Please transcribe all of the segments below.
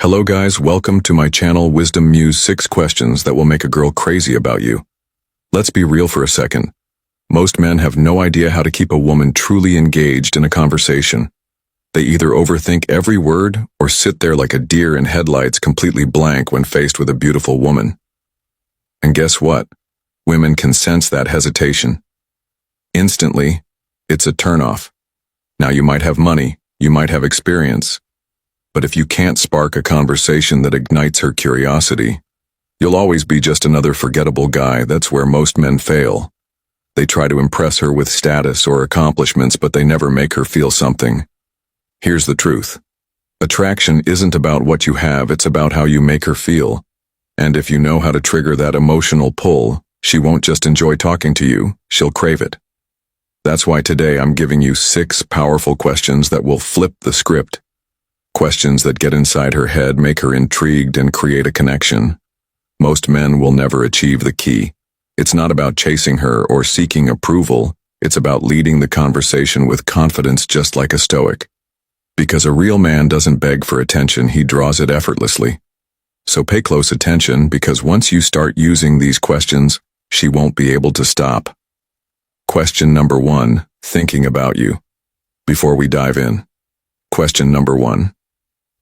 Hello guys, welcome to my channel Wisdom Muse 6 questions that will make a girl crazy about you. Let's be real for a second. Most men have no idea how to keep a woman truly engaged in a conversation. They either overthink every word or sit there like a deer in headlights completely blank when faced with a beautiful woman. And guess what? Women can sense that hesitation. Instantly, it's a turnoff. Now you might have money, you might have experience, but if you can't spark a conversation that ignites her curiosity, you'll always be just another forgettable guy. That's where most men fail. They try to impress her with status or accomplishments, but they never make her feel something. Here's the truth. Attraction isn't about what you have, it's about how you make her feel. And if you know how to trigger that emotional pull, she won't just enjoy talking to you, she'll crave it. That's why today I'm giving you 6 powerful questions that will flip the script. Questions that get inside her head, make her intrigued, and create a connection. Most men will never achieve the key. It's not about chasing her or seeking approval. It's about leading the conversation with confidence, just like a stoic. Because a real man doesn't beg for attention, he draws it effortlessly. So pay close attention, because once you start using these questions, she won't be able to stop. Question number 1, thinking about you. Before we dive in, question number 1.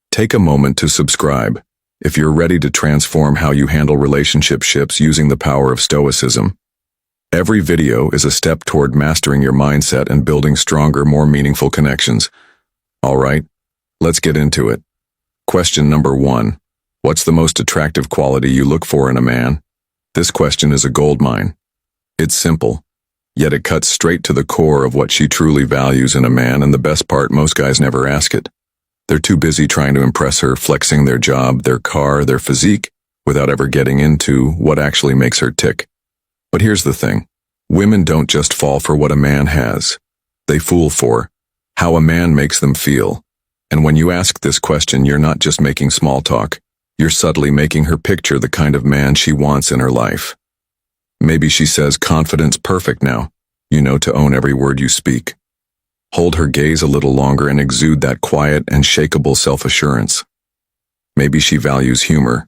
Take a moment to subscribe if you're ready to transform how you handle relationships using the power of Stoicism. Every video is a step toward mastering your mindset and building stronger, more meaningful connections. All right, let's get into it. Question number 1. What's the most attractive quality you look for in a man? This question is a goldmine. It's simple, yet it cuts straight to the core of what she truly values in a man, and the best part, most guys never ask it. They're too busy trying to impress her, flexing their job, their car, their physique, without ever getting into what actually makes her tick. But here's the thing. Women don't just fall for what a man has. They fool for how a man makes them feel. And when you ask this question, you're not just making small talk. You're subtly making her picture the kind of man she wants in her life. Maybe she says, confidence perfect now. You know to own every word you speak. Hold her gaze a little longer and exude that quiet and shakable self-assurance. Maybe she values humor.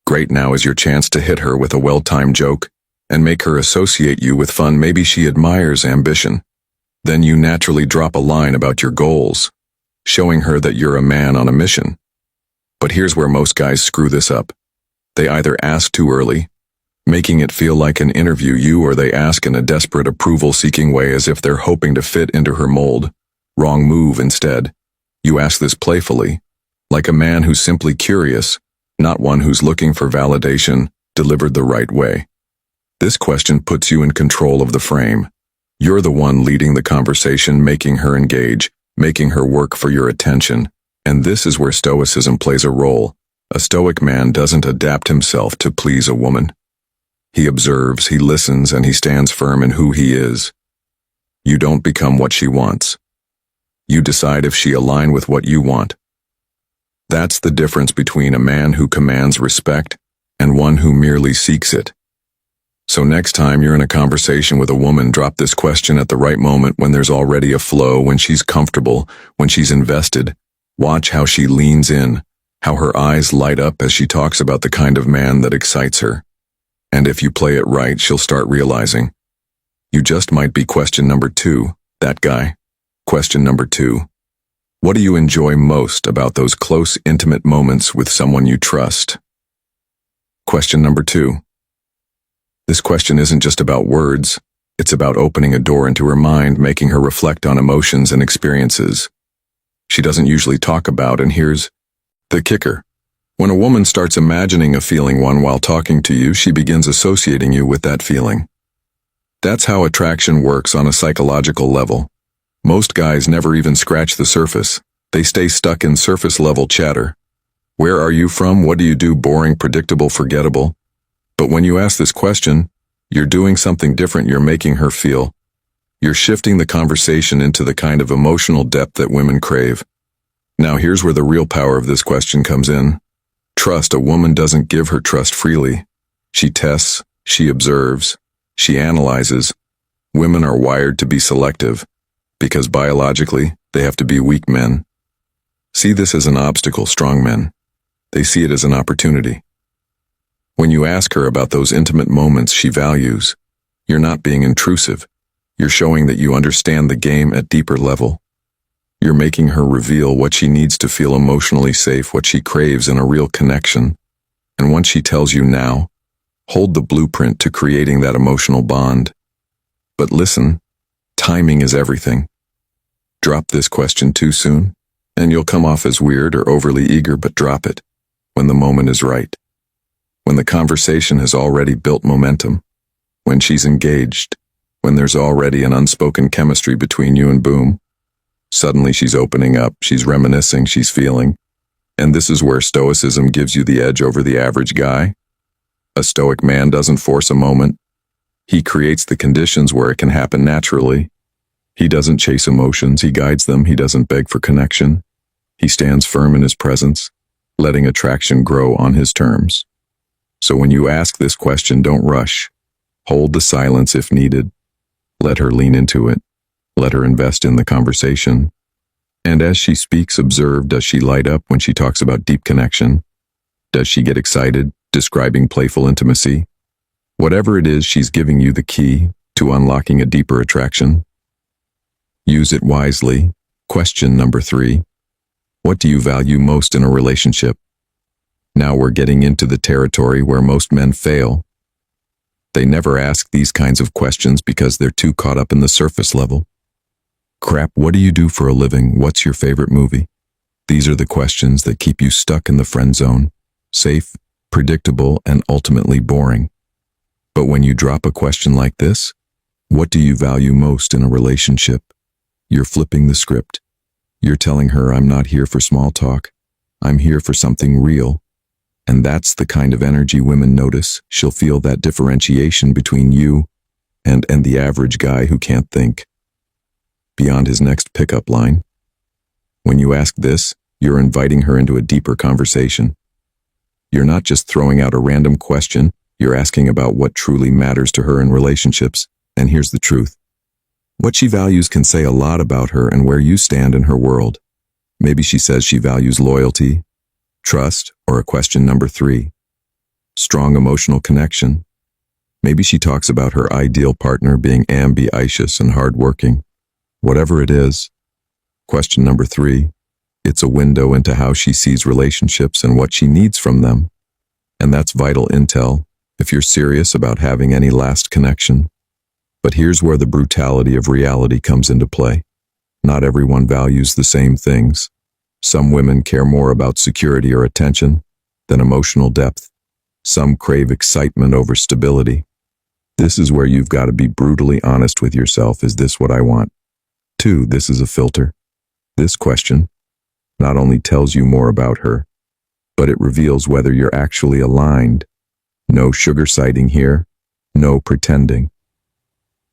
Great, now is your chance to hit her with a well-timed joke and make her associate you with fun. Maybe she admires ambition. Then you naturally drop a line about your goals, showing her that you're a man on a mission. But here's where most guys screw this up. They either ask too early, making it feel like an interview, or they ask in a desperate approval-seeking way as if they're hoping to fit into her mold. Wrong move. Instead, you ask this playfully, like a man who's simply curious, not one who's looking for validation, delivered the right way. This question puts you in control of the frame. You're the one leading the conversation, making her engage, making her work for your attention. And this is where Stoicism plays a role. A stoic man doesn't adapt himself to please a woman. He observes, he listens, and he stands firm in who he is. You don't become what she wants. You decide if she aligns with what you want. That's the difference between a man who commands respect and one who merely seeks it. So next time you're in a conversation with a woman, drop this question at the right moment, when there's already a flow, when she's comfortable, when she's invested. Watch how she leans in, how her eyes light up as she talks about the kind of man that excites her. And if you play it right, she'll start realizing you just might be. Question number 2, that guy. Question number 2. What do you enjoy most about those close, intimate moments with someone you trust? Question number 2. This question isn't just about words. It's about opening a door into her mind, making her reflect on emotions and experiences she doesn't usually talk about. And here's the kicker. When a woman starts imagining a feeling while talking to you, she begins associating you with that feeling. That's how attraction works on a psychological level. Most guys never even scratch the surface. They stay stuck in surface-level chatter. Where are you from? What do you do? Boring, predictable, forgettable. But when you ask this question, you're doing something different. You're making her feel. You're shifting the conversation into the kind of emotional depth that women crave. Now here's where the real power of this question comes in. Trust. A woman doesn't give her trust freely. She tests, she observes, she analyzes. Women are wired to be selective, because biologically, they have to be weak men. See this as an obstacle, strong men. They see it as an opportunity. When you ask her about those intimate moments she values, you're not being intrusive. You're showing that you understand the game at deeper level. You're making her reveal what she needs to feel emotionally safe, what she craves in a real connection. And once she tells you now, hold the blueprint to creating that emotional bond. But listen, timing is everything. Drop this question too soon, and you'll come off as weird or overly eager, but drop it when the moment is right. When the conversation has already built momentum, when she's engaged, when there's already an unspoken chemistry between you, and boom, suddenly she's opening up, she's reminiscing, she's feeling. And this is where Stoicism gives you the edge over the average guy. A Stoic man doesn't force a moment. He creates the conditions where it can happen naturally. He doesn't chase emotions, he guides them. He doesn't beg for connection. He stands firm in his presence, letting attraction grow on his terms. So when you ask this question, don't rush. Hold the silence if needed. Let her lean into it. Let her invest in the conversation. And as she speaks, observe, does she light up when she talks about deep connection? Does she get excited, describing playful intimacy? Whatever it is, she's giving you the key to unlocking a deeper attraction. Use it wisely. Question number 3. What do you value most in a relationship? Now we're getting into the territory where most men fail. They never ask these kinds of questions because they're too caught up in the surface level. Crap, what do you do for a living? What's your favorite movie? These are the questions that keep you stuck in the friend zone, safe, predictable, and ultimately boring. But when you drop a question like this, what do you value most in a relationship? You're flipping the script. You're telling her, I'm not here for small talk. I'm here for something real. And that's the kind of energy women notice. She'll feel that differentiation between you and the average guy who can't think beyond his next pickup line. When you ask this, you're inviting her into a deeper conversation. You're not just throwing out a random question, you're asking about what truly matters to her in relationships. And here's the truth. What she values can say a lot about her and where you stand in her world. Maybe she says she values loyalty, trust, or a question number 3, strong emotional connection. Maybe she talks about her ideal partner being ambitious and hardworking. Whatever it is, question number 3, it's a window into how she sees relationships and what she needs from them. And that's vital intel if you're serious about having any last connection. But here's where the brutality of reality comes into play. Not everyone values the same things. Some women care more about security or attention than emotional depth. Some crave excitement over stability. This is where you've got to be brutally honest with yourself. Is this what I want? 2, this is a filter. This question not only tells you more about her, but it reveals whether you're actually aligned. No sugar-citing here, no pretending.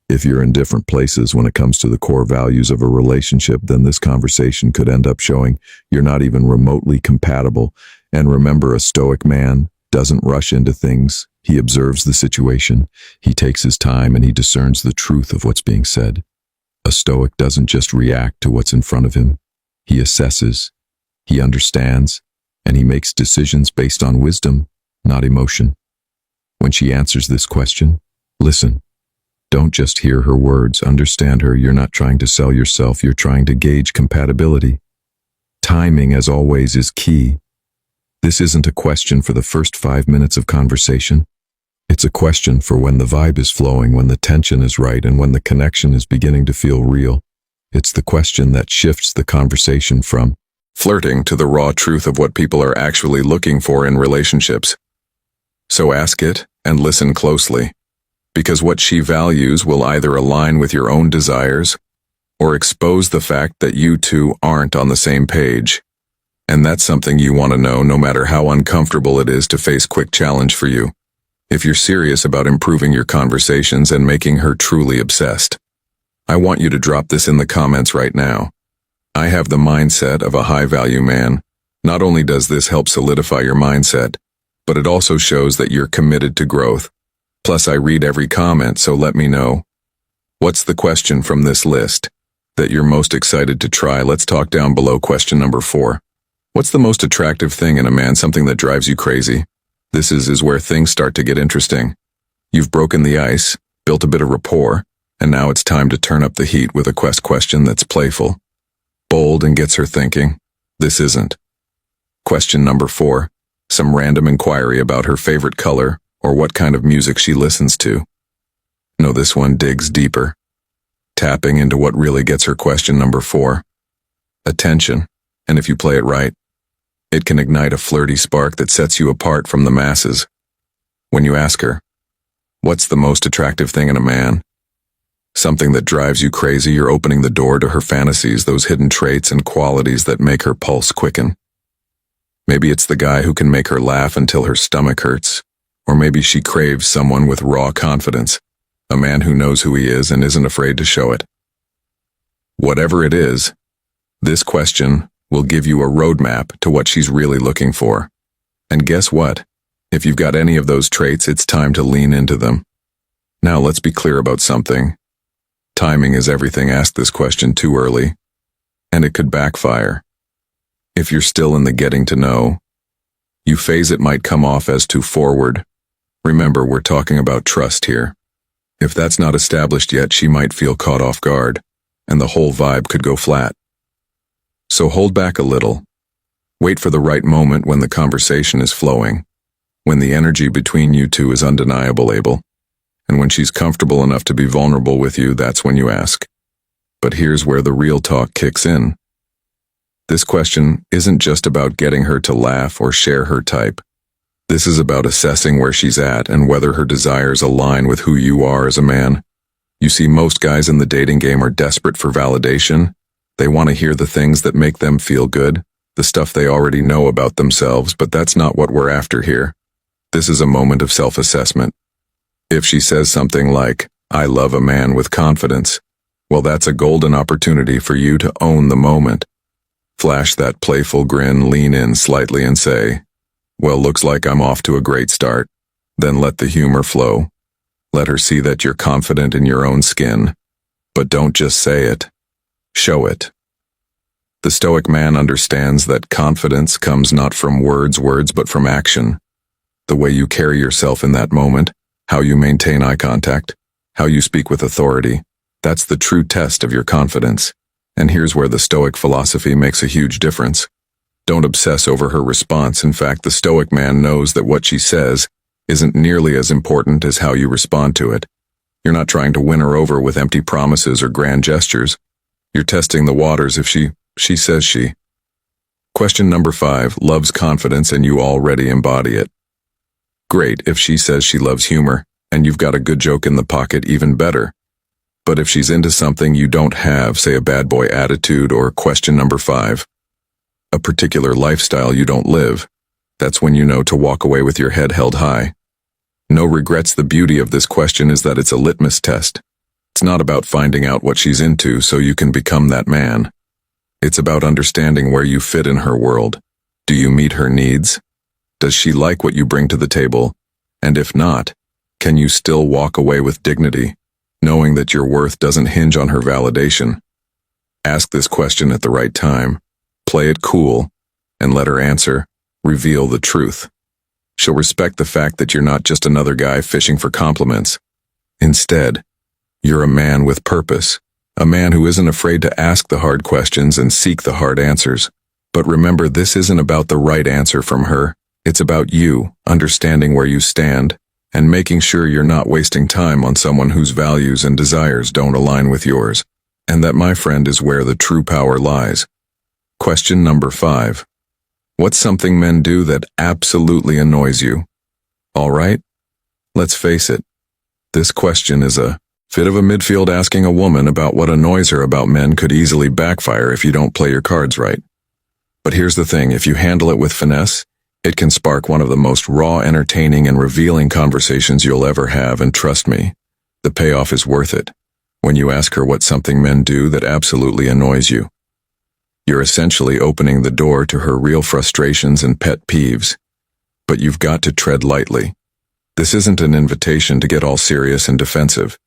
If you're in different places when it comes to the core values of a relationship, then this conversation could end up showing you're not even remotely compatible. And remember, a Stoic man doesn't rush into things. He observes the situation, he takes his time, and he discerns the truth of what's being said. A Stoic doesn't just react to what's in front of him. He assesses, he understands, and he makes decisions based on wisdom, not emotion. When she answers this question, listen. Don't just hear her words, understand her. You're not trying to sell yourself, you're trying to gauge compatibility. Timing, as always, is key. This isn't a question for the first 5 minutes of conversation. It's a question for when the vibe is flowing, when the tension is right, and when the connection is beginning to feel real. It's the question that shifts the conversation from flirting to the raw truth of what people are actually looking for in relationships. So ask it and listen closely. Because what she values will either align with your own desires or expose the fact that you two aren't on the same page. And that's something you want to know, no matter how uncomfortable it is to face quick challenge for you. If you're serious about improving your conversations and making her truly obsessed, I want you to drop this in the comments right now. I have the mindset of a high-value man. Not only does this help solidify your mindset, but it also shows that you're committed to growth. Plus, I read every comment, so let me know. What's the question from this list that you're most excited to try? Let's talk down below. Question number 4. What's the most attractive thing in a man, something that drives you crazy? This is where things start to get interesting. You've broken the ice, built a bit of rapport, and now it's time to turn up the heat with a question that's playful, bold, and gets her thinking. This isn't. Question number 4. Some random inquiry about her favorite color or what kind of music she listens to. No, this one digs deeper, tapping into what really gets her. Question number 4. Attention, and if you play it right, it can ignite a flirty spark that sets you apart from the masses. When you ask her, what's the most attractive thing in a man? Something that drives you crazy, you're opening the door to her fantasies, those hidden traits and qualities that make her pulse quicken. Maybe it's the guy who can make her laugh until her stomach hurts, or maybe she craves someone with raw confidence, a man who knows who he is and isn't afraid to show it. Whatever it is, this question will give you a roadmap to what she's really looking for. And guess what? If you've got any of those traits, it's time to lean into them. Now let's be clear about something. Timing is everything. Ask this question too early, and it could backfire. If you're still in the getting to know you phase, it might come off as too forward. Remember, we're talking about trust here. If that's not established yet, she might feel caught off guard, and the whole vibe could go flat. So hold back a little. Wait for the right moment when the conversation is flowing, when the energy between you two is undeniable, and when she's comfortable enough to be vulnerable with you. That's when you ask. But here's where the real talk kicks in. This question isn't just about getting her to laugh or share her type. This is about assessing where she's at and whether her desires align with who you are as a man. You see, most guys in the dating game are desperate for validation. They want to hear the things that make them feel good, the stuff they already know about themselves, but that's not what we're after here. This is a moment of self-assessment. If she says something like, "I love a man with confidence," well, that's a golden opportunity for you to own the moment. Flash that playful grin, lean in slightly and say, "Well, looks like I'm off to a great start." Then let the humor flow. Let her see that you're confident in your own skin. But don't just say it. Show it. The Stoic man understands that confidence comes not from words, but from action. The way you carry yourself in that moment, how you maintain eye contact, how you speak with authority, that's the true test of your confidence. And here's where the Stoic philosophy makes a huge difference. Don't obsess over her response. In fact, the Stoic man knows that what she says isn't nearly as important as how you respond to it. You're not trying to win her over with empty promises or grand gestures. You're testing the waters. If she says she. Question number 5, loves confidence and you already embody it. Great. If she says she loves humor and you've got a good joke in the pocket, even better. But if she's into something you don't have, say a bad boy attitude, or question number 5, a particular lifestyle you don't live, that's when you know to walk away with your head held high. No regrets. The beauty of this question is that it's a litmus test. It's not about finding out what she's into so you can become that man. It's about understanding where you fit in her world. Do you meet her needs? Does she like what you bring to the table? And if not, can you still walk away with dignity, knowing that your worth doesn't hinge on her validation? Ask this question at the right time. Play it cool, and let her answer. Reveal the truth. She'll respect the fact that you're not just another guy fishing for compliments. Instead, you're a man with purpose, a man who isn't afraid to ask the hard questions and seek the hard answers. But remember, this isn't about the right answer from her. It's about you understanding where you stand and making sure you're not wasting time on someone whose values and desires don't align with yours. And that, my friend, is where the true power lies. Question number 5. What's something men do that absolutely annoys you? All right, let's face it. This question is a fit of a midfield. Asking a woman about what annoys her about men could easily backfire if you don't play your cards right. But here's the thing, if you handle it with finesse, it can spark one of the most raw, entertaining, and revealing conversations you'll ever have, and trust me, the payoff is worth it. When you ask her what's something men do that absolutely annoys you, you're essentially opening the door to her real frustrations and pet peeves. But you've got to tread lightly. This isn't an invitation to get all serious and defensive.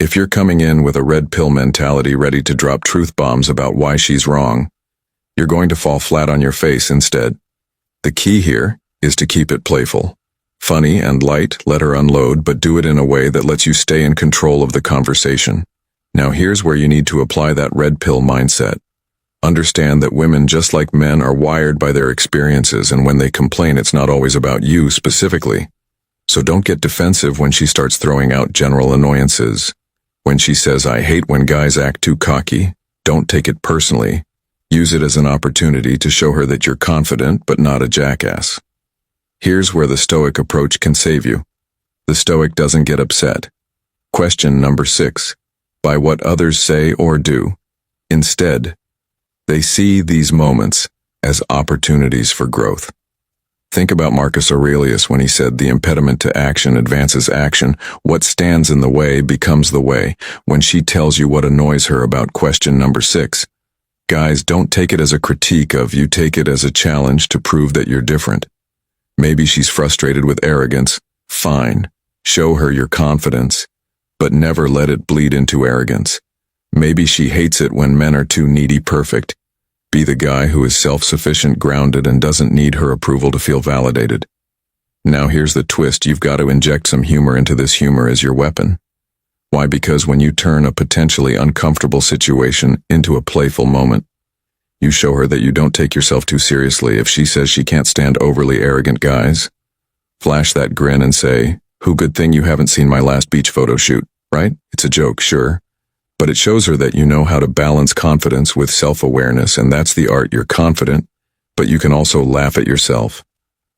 If you're coming in with a red pill mentality ready to drop truth bombs about why she's wrong, You're going to fall flat on your face instead. The key here is to keep it playful. Funny and light, let her unload, but do it in a way that lets you stay in control of the conversation. Now here's where you need to apply that red pill mindset. Understand that women, just like men, are wired by their experiences, and when they complain, it's not always about you specifically. So don't get defensive when she starts throwing out general annoyances. When she says, "I hate when guys act too cocky," don't take it personally. Use it as an opportunity to show her that you're confident but not a jackass. Here's where the Stoic approach can save you. The Stoic doesn't get upset. Question number 6. By what others say or do. Instead, they see these moments as opportunities for growth. Think about Marcus Aurelius when he said, "The impediment to action advances action. What stands in the way becomes the way." When she tells you what annoys her about question number 6, guys, don't take it as a critique of you, take it as a challenge to prove that you're different. Maybe she's frustrated with arrogance. Fine. Show her your confidence, but never let it bleed into arrogance. Maybe she hates it when men are too needy perfect. Be the guy who is self-sufficient, grounded, and doesn't need her approval to feel validated. Now here's the twist. You've got to inject some humor into this. Humor as your weapon. Why? Because when you turn a potentially uncomfortable situation into a playful moment, you show her that you don't take yourself too seriously. If she says she can't stand overly arrogant guys, flash that grin and say, "Who, good thing you haven't seen my last beach photo shoot," right? It's a joke, sure, but it shows her that you know how to balance confidence with self-awareness, and that's the art. You're confident, but you can also laugh at yourself.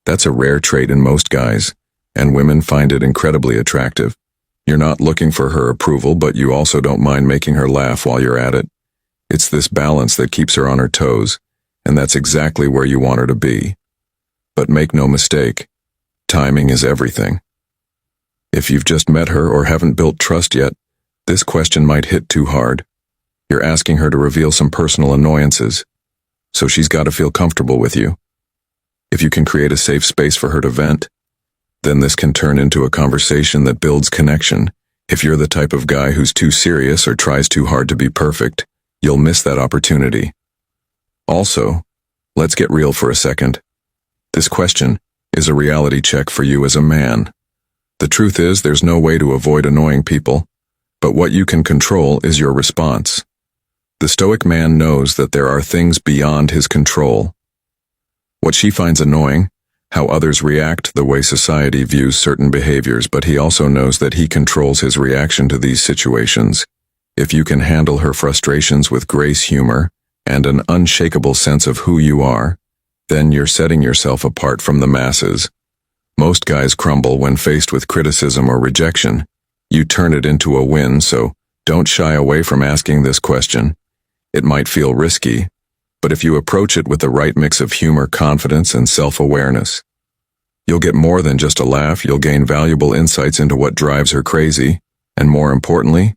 That's a rare trait in most guys, and women find it incredibly attractive. You're not looking for her approval, but you also don't mind making her laugh while you're at it. It's this balance that keeps her on her toes, and that's exactly where you want her to be. But make no mistake, timing is everything. If you've just met her or haven't built trust yet, this question might hit too hard. You're asking her to reveal some personal annoyances, so she's got to feel comfortable with you. If you can create a safe space for her to vent, then this can turn into a conversation that builds connection. If you're the type of guy who's too serious or tries too hard to be perfect, you'll miss that opportunity. Also, let's get real for a second. This question is a reality check for you as a man. The truth is, there's no way to avoid annoying people, but what you can control is your response. The Stoic man knows that there are things beyond his control. What she finds annoying, how others react, the way society views certain behaviors, but he also knows that he controls his reaction to these situations. If you can handle her frustrations with grace, humor, and an unshakable sense of who you are, then you're setting yourself apart from the masses. Most guys crumble when faced with criticism or rejection. You turn it into a win, so don't shy away from asking this question. It might feel risky, but if you approach it with the right mix of humor, confidence, and self-awareness, you'll get more than just a laugh. You'll gain valuable insights into what drives her crazy, and more importantly,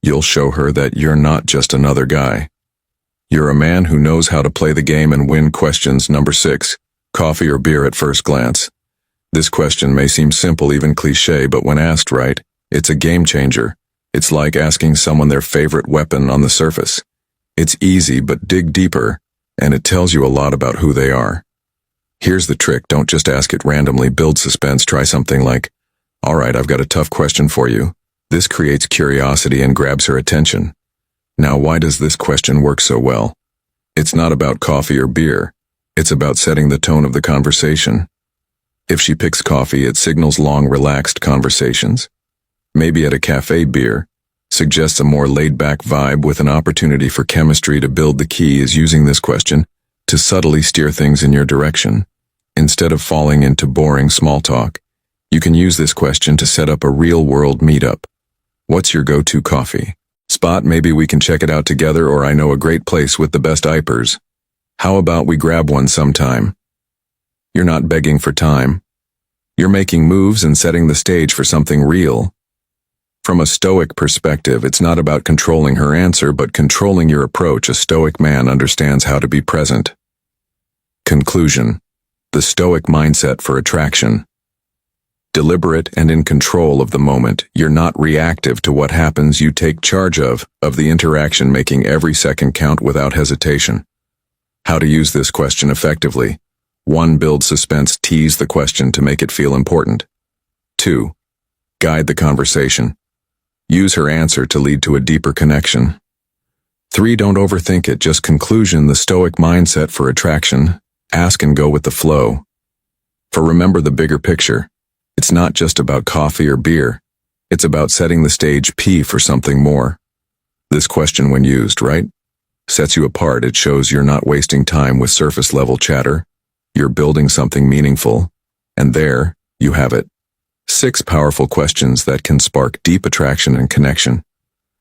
you'll show her that you're not just another guy. You're a man who knows how to play the game and win. Questions number 6. Coffee or beer at first glance? This question may seem simple, even cliche, but when asked right, it's a game changer. It's like asking someone their favorite weapon on the surface. It's easy, but dig deeper, and it tells you a lot about who they are. Here's the trick. Don't just ask it randomly. Build suspense. Try something like, "All right, I've got a tough question for you." This creates curiosity and grabs her attention. Now, why does this question work so well? It's not about coffee or beer. It's about setting the tone of the conversation. If she picks coffee, it signals long, relaxed conversations. Maybe at a cafe, beer suggests a more laid-back vibe with an opportunity for chemistry to build. The key is using this question to subtly steer things in your direction. Instead of falling into boring small talk, you can use this question to set up a real-world meetup. What's your go-to coffee spot? Maybe we can check it out together, or I know a great place with the best IPers. How about we grab one sometime? You're not begging for time. You're making moves and setting the stage for something real. From a Stoic perspective, it's not about controlling her answer, but controlling your approach. A Stoic man understands how to be present. Conclusion. The Stoic mindset for attraction. Deliberate and in control of the moment. You're not reactive to what happens. You take charge of the interaction, making every second count without hesitation. How to use this question effectively. 1. Build suspense. Tease the question to make it feel important. 2. Guide the conversation. Use her answer to lead to a deeper connection. 3. Don't overthink it. Just conclusion. The Stoic mindset for attraction. Ask and go with the flow. For remember the bigger picture. It's not just about coffee or beer. It's about setting the stage P for something more. This question, when used right, sets you apart. It shows you're not wasting time with surface-level chatter. You're building something meaningful. And there, you have it. 6 powerful questions that can spark deep attraction and connection.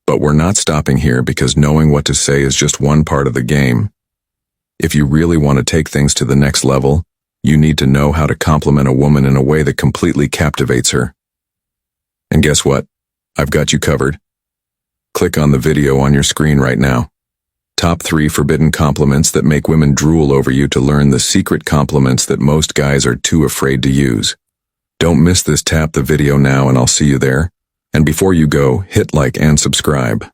But we're not stopping here because knowing what to say is just one part of the game. If you really want to take things to the next level, you need to know how to compliment a woman in a way that completely captivates her. And guess what? I've got you covered. Click on the video on your screen right now. Top 3 forbidden compliments that make women drool over you to learn the secret compliments that most guys are too afraid to use. Don't miss this. Tap the video now and I'll see you there. And before you go, hit like and subscribe.